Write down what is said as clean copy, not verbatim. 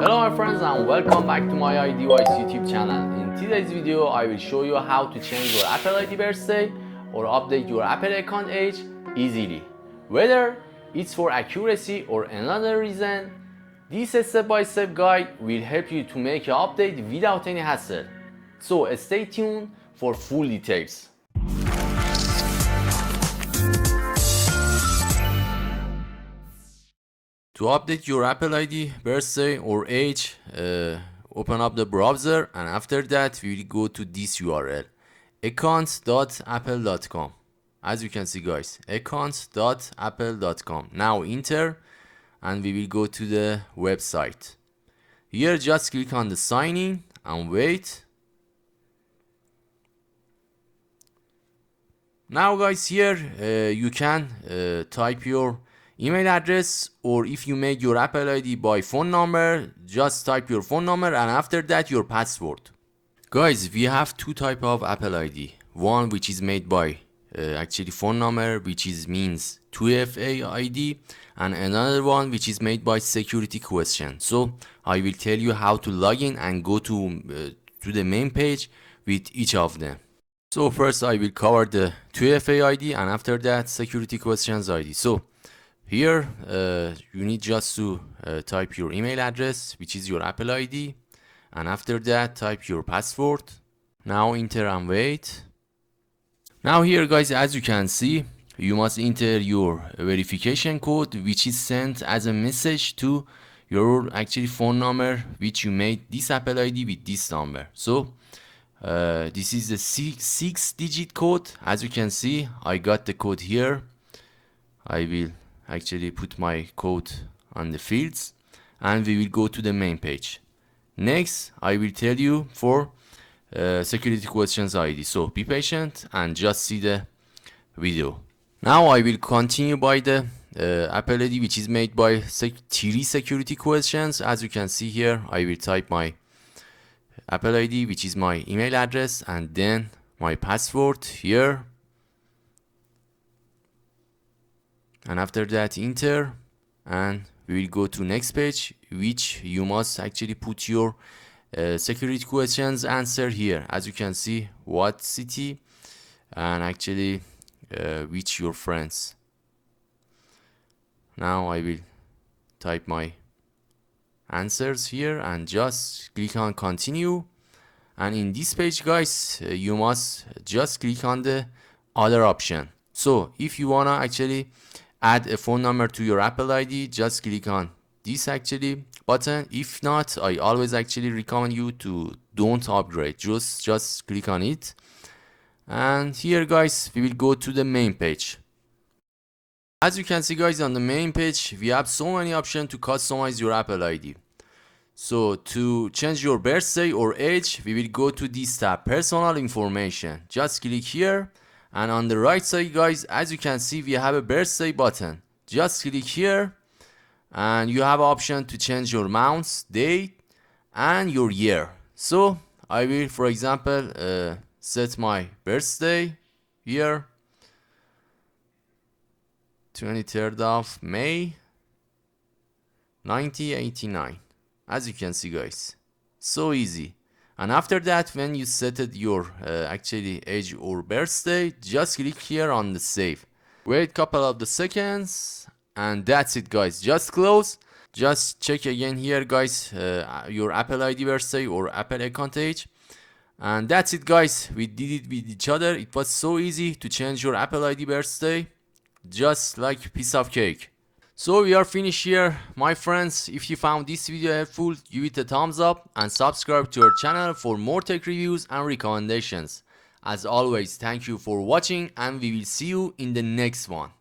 Hello my friends and welcome back to my MYiDevice YouTube channel. In today's video I will show you how to change your Apple ID birthday or update your Apple account age easily. Whether it's for accuracy or another reason, this step-by-step guide will help you to make an update without any hassle. So stay tuned for full details. To update your Apple ID, birthday or age, open up the browser and after that we will go to this URL, account.apple.com. As you can see guys, account.apple.com. Now enter and we will go to the website. Here just click on the sign in and wait. Now guys, here you can type your email address, or if you make your Apple ID by phone number, just type your phone number and after that your password. Guys, we have two type of Apple ID. One which is made by actually phone number, which means 2FA ID, and another one which is made by security question. So I will tell you how to log in and go to the main page with each of them. So first I will cover the 2FA ID and after that security questions ID. So here you need just to type your email address, which is your Apple ID, and after that type your password. Now enter and wait. Now here guys, as you can see, you must enter your verification code, which is sent as a message to your actually phone number, which you made this Apple ID with this number. So this is the six-digit code. As you can see, I got the code here. I will actually put my code on the fields and we will go to the main page. Next I will tell you for security questions ID, so be patient and just see the video. Now I will continue by the Apple ID, which is made by three security questions. As you can see here, I will type my Apple ID, which is my email address, and then my password here. And after that enter and we will go to next page, which you must actually put your security questions answer here. As you can see, what city and actually which your friends. Now I will type my answers here and just click on continue. And in this page guys, you must just click on the other option. So if you wanna actually add a phone number to your Apple ID, just click on this actually button. If not, I always actually recommend you to don't upgrade, just click on it. And here guys, we will go to the main page. As you can see guys, on the main page we have so many options to customize your Apple ID. So to change your birthday or age, we will go to this tab, personal information. Just click here. And on the right side guys, as you can see, we have a birthday button. Just click here and you have option to change your month, date and your year. So I will, for example, set my birthday here, 23rd of May 1989. As you can see guys, so easy. And after that, when you set your actually age or birthday, just click here on the save. Wait couple of the seconds and that's it guys. Just close. Just check again here guys, your Apple ID birthday or Apple account age. And that's it guys. We did it with each other. It was so easy to change your Apple ID birthday, just like a piece of cake. So we are finished here my friends. If you found this video helpful, give it a thumbs up and subscribe to our channel for more tech reviews and recommendations. As always, thank you for watching and we will see you in the next one.